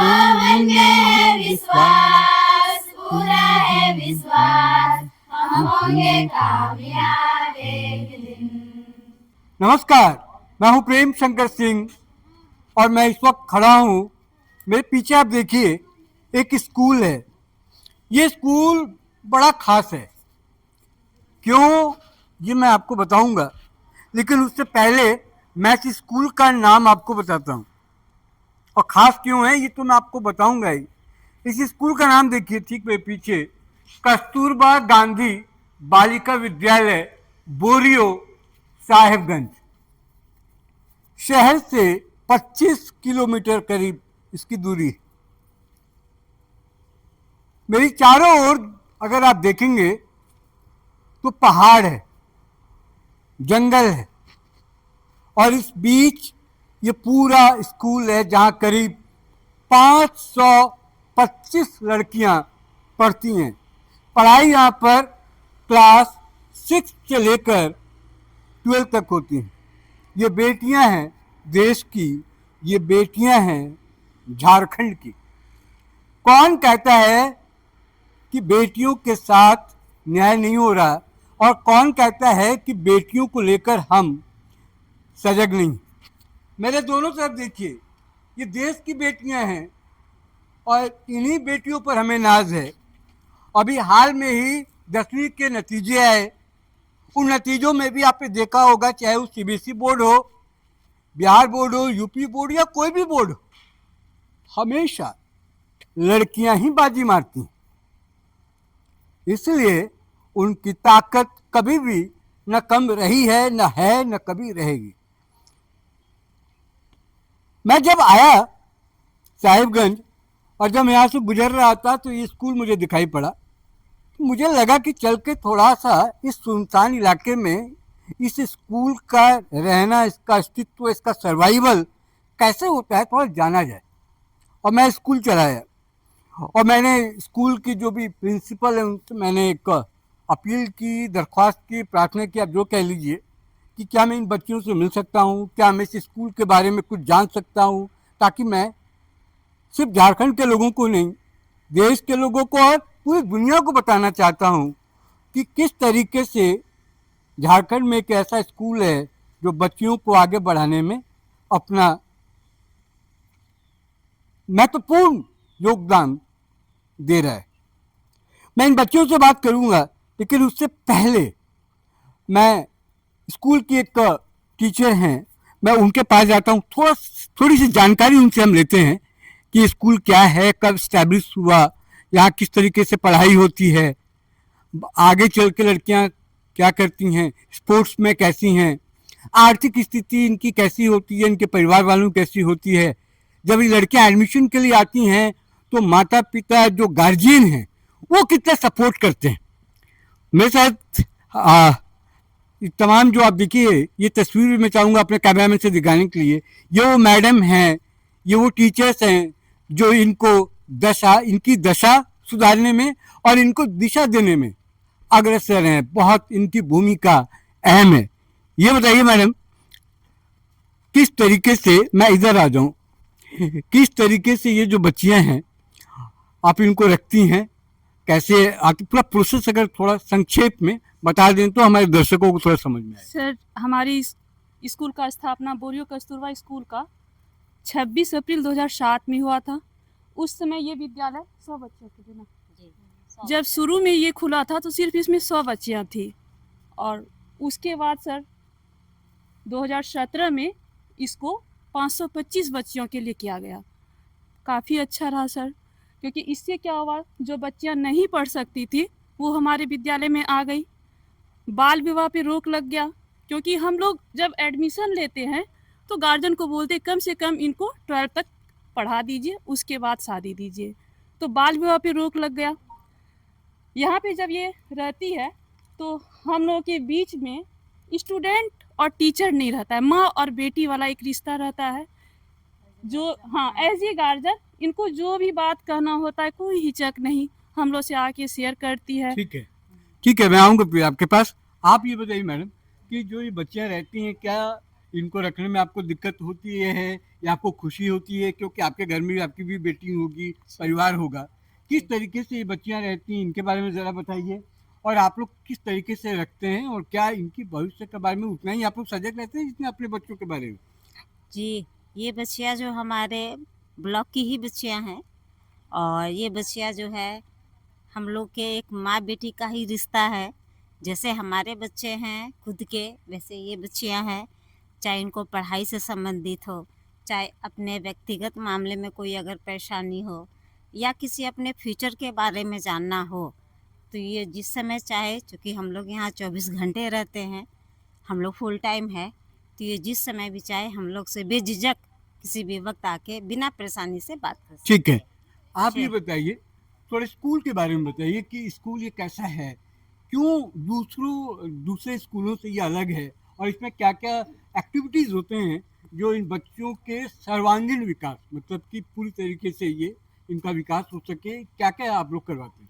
मांगेंगे है विश्वास, पूरा है विश्वास, हम होंगे कामयाब एक दिन। नमस्कार, मैं हूं प्रेम शंकर सिंह और मैं इस वक्त खड़ा हूं। मेरे पीछे आप देखिए एक स्कूल है। ये स्कूल बड़ा खास है। क्यों, ये मैं आपको बताऊंगा, लेकिन उससे पहले मैं इस स्कूल का नाम आपको बताता हूं। और ख़ास क्यों है ये तो मैं आपको बताऊंगा ही। इस स्कूल का नाम देखिए ठीक मेरे पीछे, कस्तूरबा गांधी बालिका विद्यालय, बोरियो, साहेबगंज। शहर से 25 किलोमीटर करीब इसकी दूरी है। मेरी चारों ओर अगर आप देखेंगे तो पहाड़ है, जंगल है, और इस बीच ये पूरा स्कूल है जहाँ करीब 525 लड़कियाँ पढ़ती हैं। पढ़ाई यहाँ पर क्लास 6 से लेकर 12 तक होती हैं। ये बेटियां हैं देश की, ये बेटियां हैं झारखंड की। कौन कहता है कि बेटियों के साथ न्याय नहीं हो रहा, और कौन कहता है कि बेटियों को लेकर हम सजग नहीं। मेरे दोनों तरफ देखिए, ये देश की बेटियां हैं और इन्हीं बेटियों पर हमें नाज है। अभी हाल में ही 10वीं के नतीजे आए। उन नतीजों में भी आपने देखा होगा, चाहे वो सीबीएसई बोर्ड हो, बिहार बोर्ड हो, यूपी बोर्ड या कोई भी बोर्ड हो, हमेशा लड़कियां ही बाजी मारती हैं। इसलिए उनकी ताकत कभी भी न कम रही है, न कभी रहेगी। मैं जब आया साहिबगंज और जब यहाँ से गुजर रहा था तो ये स्कूल मुझे दिखाई पड़ा। मुझे लगा कि चल के थोड़ा सा इस सुनसान इलाके में इस स्कूल का रहना, इसका अस्तित्व, इसका सर्वाइवल कैसे होता है थोड़ा जाना जाए। और मैं स्कूल चला गया और मैंने स्कूल की जो भी प्रिंसिपल है उनसे मैंने एक अपील की, दरख्वास्त की, प्रार्थना की, आप जो कह लीजिए, कि क्या मैं इन बच्चियों से मिल सकता हूँ, क्या मैं इस स्कूल के बारे में कुछ जान सकता हूँ, ताकि मैं सिर्फ झारखंड के लोगों को नहीं, देश के लोगों को और पूरी दुनिया को बताना चाहता हूँ कि किस तरीके से झारखंड में एक ऐसा स्कूल है जो बच्चियों को आगे बढ़ाने में अपना महत्वपूर्ण योगदान दे रहा है। मैं इन बच्चों से बात करूंगा, लेकिन उससे पहले मैं स्कूल की एक टीचर हैं, मैं उनके पास जाता हूँ। थोड़ी सी जानकारी उनसे हम लेते हैं कि स्कूल क्या है, कब स्टैब्लिश हुआ, यहाँ किस तरीके से पढ़ाई होती है, आगे चल के लड़कियाँ क्या करती हैं, स्पोर्ट्स में कैसी हैं, आर्थिक स्थिति इनकी कैसी होती है, इनके परिवार वालों की कैसी होती है। जब ये लड़कियाँ एडमिशन के लिए आती हैं तो माता पिता जो गार्जियन हैं वो कितना सपोर्ट करते हैं। मेरे साथ तमाम जो आप देखिए, ये तस्वीर भी मैं चाहूँगा अपने कैमरामैन से दिखाने के लिए। ये वो मैडम हैं, ये वो टीचर्स हैं जो इनकी दशा सुधारने में और इनको दिशा देने में अग्रसर हैं। बहुत इनकी भूमिका अहम है। ये बताइए मैडम, किस तरीके से मैं इधर आ जाऊं, किस तरीके से ये जो बच्चियां हैं आप इनको रखती हैं, कैसे आपकी पूरा प्रोसेस अगर थोड़ा संक्षेप में बता दें तो हमारे दर्शकों को थोड़ा समझ में आए। सर, हमारी स्कूल का स्थापना बोरियो कस्तूरबा स्कूल का 26 अप्रैल 2007 में हुआ था। उस समय ये विद्यालय 100 बच्चों के थे ना। जब शुरू में ये खुला था तो सिर्फ इसमें 100 बच्चियाँ थी, और उसके बाद सर 2017 में इसको 525 बच्चियों के लिए किया गया। काफ़ी अच्छा रहा सर, क्योंकि इससे क्या हुआ, जो बच्चियाँ नहीं पढ़ सकती थी वो हमारे विद्यालय में आ गई। बाल विवाह पे रोक लग गया, क्योंकि हम लोग जब एडमिशन लेते हैं तो गार्जियन को बोलते कम से कम इनको 12 तक पढ़ा दीजिए, उसके बाद शादी दीजिए। तो बाल विवाह पे रोक लग गया। यहाँ पे जब ये रहती है तो हम लोगों के बीच में स्टूडेंट और टीचर नहीं रहता है, माँ और बेटी वाला एक रिश्ता रहता है। जो एज ए गार्जियन इनको जो भी बात कहना होता है कोई हिचक नहीं, हम लोग से आके शेयर करती है। ठीक है, मैं आऊँगा फिर आपके पास। आप ये बताइए मैडम कि जो ये बच्चियाँ रहती हैं, क्या इनको रखने में आपको दिक्कत होती है या आपको खुशी होती है, क्योंकि आपके घर में भी आपकी भी बेटी होगी, परिवार होगा? किस तरीके से ये बच्चियां रहती हैं, इनके बारे में ज़रा बताइए। और आप लोग किस तरीके से रखते हैं, और क्या इनकी भविष्य के बारे में उतना ही आप लोग सजग रहते हैं जितने अपने बच्चों के बारे में? जी, ये बच्चियाँ जो हमारे ब्लॉक की ही बच्चियाँ हैं, और ये बच्चियाँ जो है हम लोग के एक माँ बेटी का ही रिश्ता है। जैसे हमारे बच्चे हैं खुद के, वैसे ये बच्चियाँ हैं। चाहे इनको पढ़ाई से संबंधित हो, चाहे अपने व्यक्तिगत मामले में कोई अगर परेशानी हो, या किसी अपने फ्यूचर के बारे में जानना हो, तो ये जिस समय चाहे, चूँकि हम लोग यहाँ 24 घंटे रहते हैं, हम लोग फुल टाइम है, तो ये जिस समय भी चाहे हम लोग से बेझिझक किसी भी वक्त आके बिना परेशानी से बात कर सकते। ठीक है, आप ये जी। बताइए, थोड़े स्कूल के बारे में बताइए कि स्कूल ये कैसा है, क्यों दूसरे स्कूलों से ये अलग है, और इसमें क्या क्या एक्टिविटीज़ होते हैं जो इन बच्चों के सर्वांगीण विकास, मतलब कि पूरी तरीके से ये इनका विकास हो सके, क्या क्या आप लोग करवाते हैं?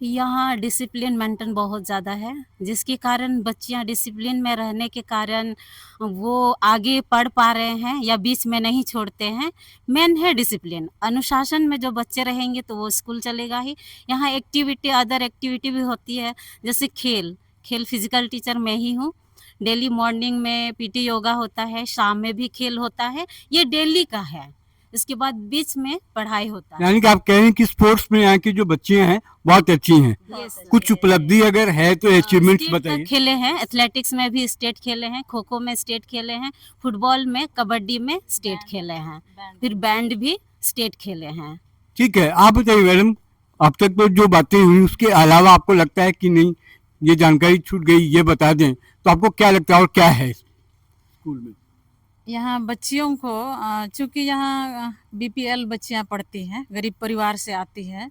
यहाँ डिसिप्लिन मेंटेन बहुत ज़्यादा है, जिसके कारण बच्चियाँ डिसिप्लिन में रहने के कारण वो आगे पढ़ पा रहे हैं या बीच में नहीं छोड़ते हैं। मेन है डिसिप्लिन। अनुशासन में जो बच्चे रहेंगे तो वो स्कूल चलेगा ही। यहाँ एक्टिविटी, अदर एक्टिविटी भी होती है, जैसे खेल फिजिकल टीचर मैं ही हूँ। डेली मॉर्निंग में पीटी योगा होता है, शाम में भी खेल होता है, ये डेली का है। इसके बाद बीच में पढ़ाई होता है। यानी कि आप कह रहे हैं कि स्पोर्ट्स में यहाँ की जो बच्चियां हैं बहुत अच्छी हैं। Yes, sir. कुछ उपलब्धि अगर है तो अचीवमेंट्स स्टेट तक बताइए। खेले हैं, एथलेटिक्स में भी स्टेट खेले हैं, खो खो में स्टेट खेले हैं, फुटबॉल में, कबड्डी में स्टेट खेले हैं, फिर बैंड भी स्टेट खेले हैं। ठीक है, आप बताइए मैडम, अब तक तो जो बातें हुई उसके अलावा आपको लगता है कि नहीं ये जानकारी छूट गई, ये बता दें, तो आपको क्या लगता है और क्या है स्कूल में? यहाँ बच्चियों को चूँकि यहाँ बीपीएल बच्चियाँ पढ़ती हैं, गरीब परिवार से आती हैं,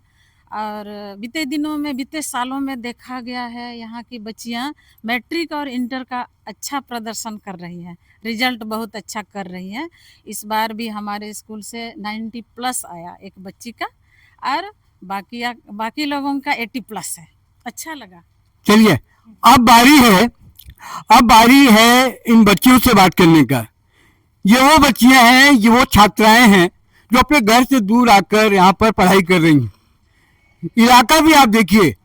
और बीते सालों में देखा गया है यहाँ की बच्चियाँ मैट्रिक और इंटर का अच्छा प्रदर्शन कर रही हैं, रिजल्ट बहुत अच्छा कर रही हैं। इस बार भी हमारे स्कूल से 90+ आया एक बच्ची का, और बाकी लोगों का 80+ है। अच्छा लगा। चलिए, अब बारी है इन बच्चियों से बात करने का। ये वो बच्चियां हैं, ये वो छात्राएं हैं जो अपने घर से दूर आकर यहाँ पर पढ़ाई कर रही हैं। इलाका भी आप देखिए,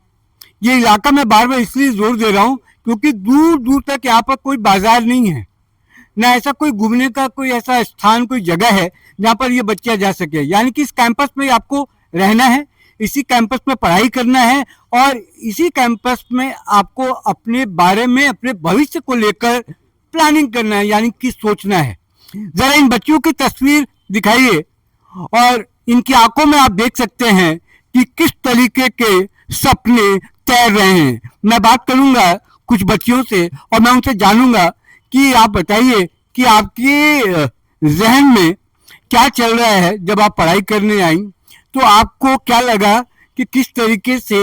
ये इलाका मैं बार बार इसलिए जोर दे रहा हूँ क्योंकि दूर दूर तक यहाँ पर कोई बाजार नहीं है, ना ऐसा कोई घूमने का कोई ऐसा स्थान, कोई जगह है जहाँ पर ये बच्चियां जा सके। यानी कि इस कैंपस में आपको रहना है, इसी कैंपस में पढ़ाई करना है, और इसी कैंपस में आपको अपने बारे में, अपने भविष्य को लेकर प्लानिंग करना है, यानी कि सोचना है। जरा इन बच्चियों की तस्वीर दिखाइए, और इनकी आंखों में आप देख सकते हैं कि किस तरीके के सपने तैर रहे हैं। मैं बात करूंगा कुछ बच्चियों से और मैं उनसे जानूंगा कि आप बताइए कि आपके जहन में क्या चल रहा है। जब आप पढ़ाई करने आई तो आपको क्या लगा कि किस तरीके से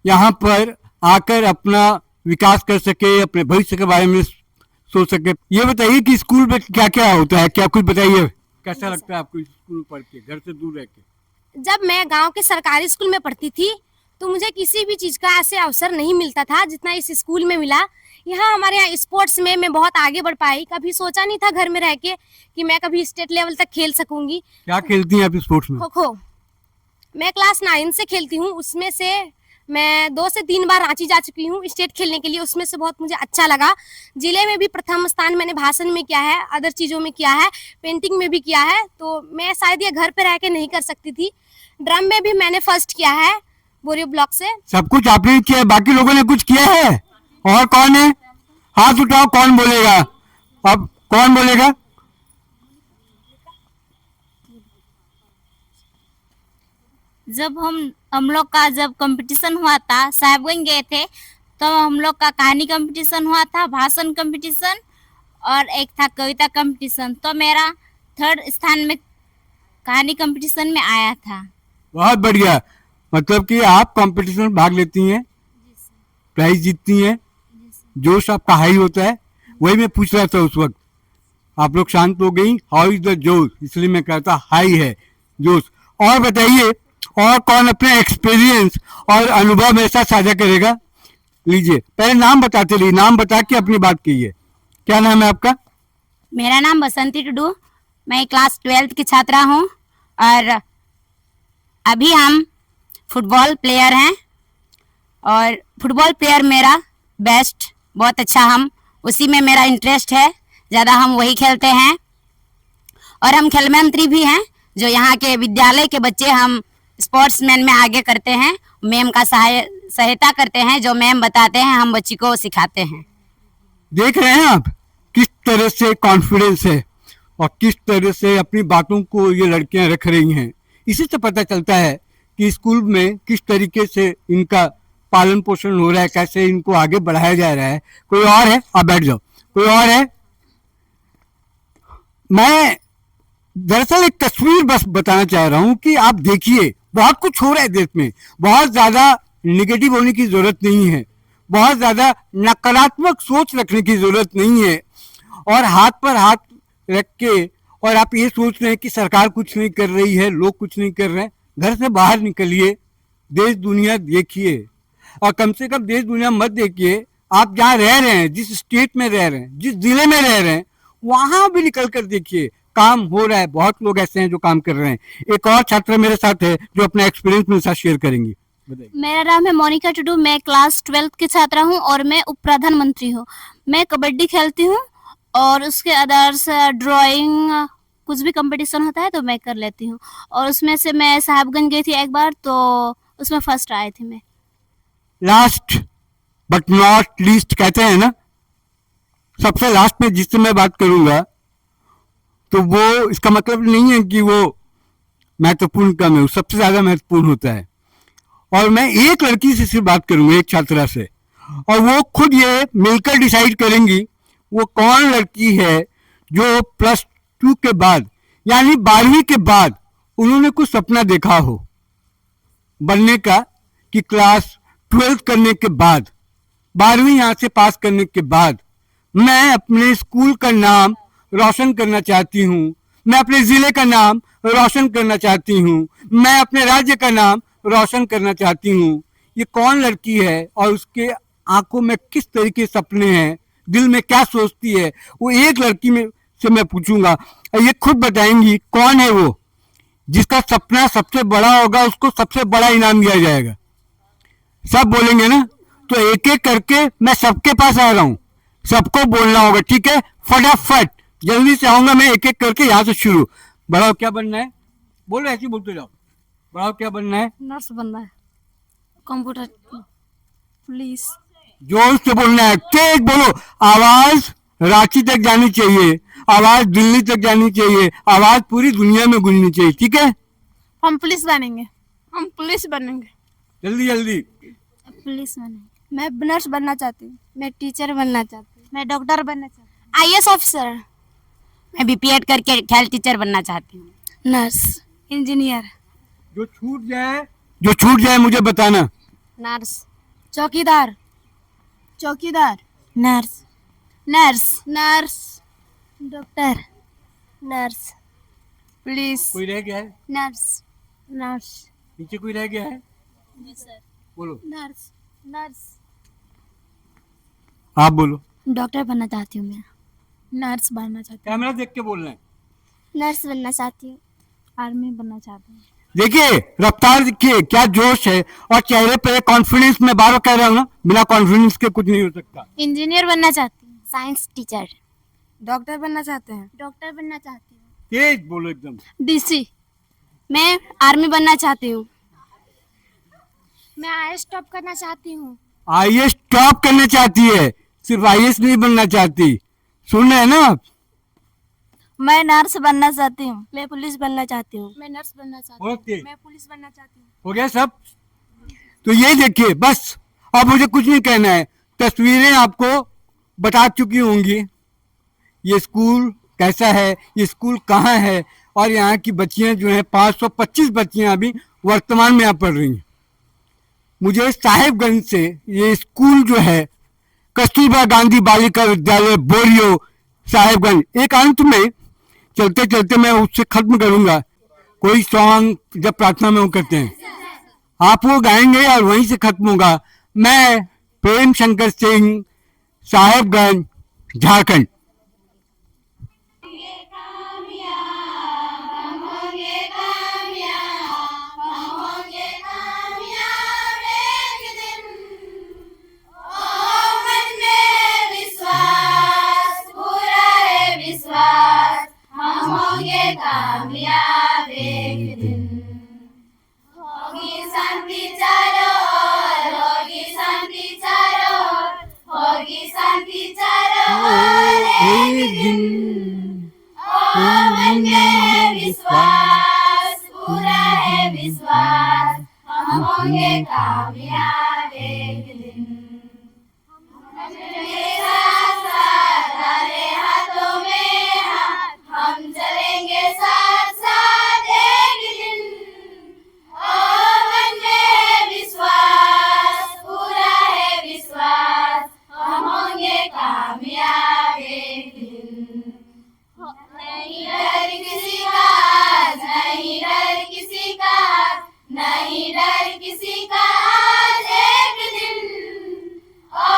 यहाँ पर आकर अपना विकास कर सके, अपने भविष्य के बारे में सोच सके। ये बताइए कि स्कूल में क्या क्या होता है, क्या कुछ बताइए, कैसा लगता है आपको स्कूल पढ़ के, घर से दूर रह के? जब मैं गांव के सरकारी स्कूल में पढ़ती थी तो मुझे किसी भी चीज़ का ऐसे अवसर नहीं मिलता था जितना इस स्कूल में मिला। यहाँ हमारे यहाँ स्पोर्ट्स में मैं बहुत आगे बढ़ पाई। कभी सोचा नहीं था घर में रह के कि मैं कभी स्टेट लेवल तक खेल सकूंगी। क्या खेलती हैं आप स्पोर्ट्स में? खो खो मैं क्लास 9 से खेलती हूँ, उसमें से मैं 2 से 3 बार रांची जा चुकी हूँ स्टेट खेलने के लिए। उसमें से बहुत मुझे अच्छा लगा। जिले में भी प्रथम स्थान मैंने भाषण में किया है, अदर चीज़ों में किया है, पेंटिंग में भी किया है। तो मैं शायद ये घर पे रह के नहीं कर सकती थी। ड्रम में भी मैंने फर्स्ट किया है बोरियो ब्लॉक से। सब कुछ आपने किया है, बाकी लोगों ने कुछ किया है? और कौन है? हाथ उठाओ, कौन बोलेगा? अब कौन बोलेगा? जब हम लोग का जब कंपटीशन हुआ था, साहेबगंज गए थे, तो हम लोग का कहानी कंपटीशन हुआ था, भाषण कंपटीशन, और एक था कविता कंपटीशन। तो मेरा 3rd स्थान में कहानी कंपटीशन में आया था। बहुत बढ़िया, मतलब कि आप कंपटीशन में भाग लेती हैं, प्राइज जीतती हैं, जोश आपका हाई होता है। वही मैं पूछ रहा था उस वक्त, आप लोग शांत हो गई। हाउ इज द जोश, इसलिए मैं कहता हाई है जोश। और बताइए, और कौन अपने एक्सपीरियंस और अनुभव मेरे साथ साझा करेगा? लीजिए, पहले नाम बताते रहिए, नाम बता के अपनी बात कीजिए। क्या नाम है आपका? मेरा नाम बसंती टुडू, मैं क्लास 12th की छात्रा हूँ और अभी हम फुटबॉल प्लेयर हैं और फुटबॉल प्लेयर मेरा बेस्ट बहुत अच्छा, हम उसी में मेरा इंटरेस्ट है, ज़्यादा हम वही खेलते हैं और हम खेल मंत्री भी हैं, जो यहाँ के विद्यालय के बच्चे हम स्पोर्ट्समैन में आगे करते हैं, मैम का सहायता करते हैं, जो मैम बताते हैं हम बच्ची को सिखाते हैं। देख रहे हैं आप किस तरह से कॉन्फिडेंस है और किस तरह से अपनी बातों को ये लड़कियां रख रही हैं। इसी से पता चलता है कि स्कूल में किस तरीके से इनका पालन पोषण हो रहा है, कैसे इनको आगे बढ़ाया जा रहा है। कोई और है? आप बैठ जाओ। कोई और है? मैं दरअसल एक तस्वीर बस बताना चाह रहा हूं कि आप देखिए, बहुत कुछ हो रहा है देश में, बहुत ज्यादा निगेटिव होने की जरूरत नहीं है, बहुत ज्यादा नकारात्मक सोच रखने की जरूरत नहीं है और हाथ पर हाथ रख के और आप ये सोच रहे हैं कि सरकार कुछ नहीं कर रही है, लोग कुछ नहीं कर रहे हैं, घर से बाहर निकलिए, देश दुनिया देखिए और कम से कम देश दुनिया मत देखिए, आप जहाँ रह रहे हैं, जिस स्टेट में रह रहे हैं, जिस जिले में रह रहे हैं, वहां भी निकल कर देखिए, काम हो रहा है। बहुत लोग ऐसे हैं जो काम कर रहे हैं। एक और छात्र मेरे साथ है जो अपना एक्सपीरियंस मेरे साथ शेयर करेंगी। मेरा नाम है मोनिका टुडू, मैं क्लास 12th की छात्रा हूँ और मैं उप प्रधानमंत्री हूँ। मैं कबड्डी खेलती हूँ और उसके अदर्स ड्राइंग कुछ भी कंपटीशन होता है तो मैं कर लेती हूँ और उसमें से मैं साहिबगंज गई थी एक बार, तो उसमें फर्स्ट आई थी मैं। लास्ट बट नॉट लीस्ट कहते हैं ना, सबसे लास्ट में जिससे मैं बात करूंगा तो वो इसका मतलब नहीं है कि वो महत्वपूर्ण कम है, वो सबसे ज्यादा महत्वपूर्ण होता है। और मैं एक लड़की से सिर्फ बात करूंगा, एक छात्रा से, और वो खुद ये मिलकर डिसाइड करेंगी वो कौन लड़की है जो +2 के बाद यानी 12वीं के बाद उन्होंने कुछ सपना देखा हो बनने का, कि क्लास 12 करने के बाद, 12वीं यहाँ से पास करने के बाद मैं अपने स्कूल का नाम रोशन करना चाहती हूँ, मैं अपने जिले का नाम रोशन करना चाहती हूँ, मैं अपने राज्य का नाम रोशन करना चाहती हूँ। ये कौन लड़की है और उसके आंखों में किस तरीके सपने हैं, दिल में क्या सोचती है, वो एक लड़की में से मैं पूछूंगा और ये खुद बताएंगी कौन है वो जिसका सपना सबसे बड़ा होगा, उसको सबसे बड़ा इनाम दिया जाएगा। सब बोलेंगे ना, तो एक एक करके मैं सबके पास आ रहा हूँ, सबको बोलना होगा, ठीक है? फटाफट जल्दी से आऊंगा मैं, एक एक करके यहाँ से शुरू। बड़ा क्या बनना है? बोलो, ऐसे बोलते जाओ। बड़ा क्या बनना है? नर्स बनना है, कंप्यूटर पुलिस। जोर से बोलना है, तेज बोलो, आवाज रांची तक जानी चाहिए, आवाज दिल्ली तक जानी चाहिए, आवाज पूरी दुनिया में गूंजनी चाहिए, ठीक है? हम पुलिस बनेंगे, हम पुलिस बनेंगे, जल्दी जल्दी। पुलिस बने। मैं नर्स बनना चाहती हूँ, मैं टीचर बनना चाहती हूँ, मैं डॉक्टर बनना चाहती IAS ऑफिसर, मैं BPED करके खेल टीचर बनना चाहती हूँ। नर्स, इंजीनियर, जो छूट जाए मुझे बताना। नर्स, चौकीदार, चौकीदार, nurse, nurse, nurse, doctor, nurse, police, कोई रह गया है? नर्स, नर्स, नीचे कोई रह गया है? जी सर, बोलो, नर्स, नर्स, आप बोलो। डॉक्टर बनना चाहती हूँ मैं। नर्स बनना चाहती कैमरा देख के बोलना है। नर्स बनना चाहती हूँ। आर्मी बनना चाहती हूँ। देखिए रफ्तार, देखिए क्या जोश है और चेहरे पे कॉन्फिडेंस। मैं बार बार कह रहा हूँ ना, बिना कॉन्फिडेंस के कुछ नहीं हो सकता। इंजीनियर बनना चाहती हूँ। Science teacher. डॉक्टर बनना चाहते हैं, डॉक्टर बनना चाहती हूँ। तेज बोलो एकदम। DC, मैं आर्मी बनना चाहती हूँ, मैं IAS टॉप करना चाहती हूँ। IAS टॉप करना चाहती है, सिर्फ IAS नहीं बनना चाहती। सुन रहे हैं ना आप? मैं नर्स बनना चाहती हूँ। मैं पुलिस बनना चाहती हूँ। मैं नर्स बनना चाहती हूँ, ओके, मैं पुलिस बनना चाहती हूँ। हो गया सब? तो ये देखिए बस, अब मुझे कुछ नहीं कहना है, तस्वीरें आपको बता चुकी होंगी ये स्कूल कैसा है, ये स्कूल कहाँ है और यहाँ की बच्चियाँ जो हैं 525 बच्चियाँ अभी वर्तमान में यहाँ पढ़ रही हैं। मुझे साहिबगंज से ये स्कूल जो है कस्तूरबा गांधी बालिका विद्यालय बोरियो साहिबगंज, एक अंत में चलते चलते मैं उससे खत्म करूंगा। कोई सॉन्ग जब प्रार्थना में वो करते हैं, आप वो गाएंगे और वहीं से खत्म होगा। मैं प्रेम शंकर सिंह, साहिबगंज, झारखंड। विश्वास हम होंगे कामयाब एक दिन। मेरे साथ साथ डाले हाथों में हाथ, हम चलेंगे साथ साथ एक दिन। ओ मन में है विश्वास, पूरा है विश्वास, हम होंगे कामयाब एक दिन। नहीं डर किसी का आज, नहीं डर किसी का आज, नहीं डर किसी का आज एक दिन। ओ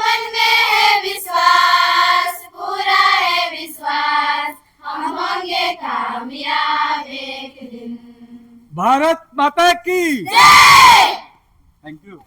मन में है विश्वास, पूरा है विश्वास, हम होंगे कामयाब एक दिन। भारत माता की जय। Thank you.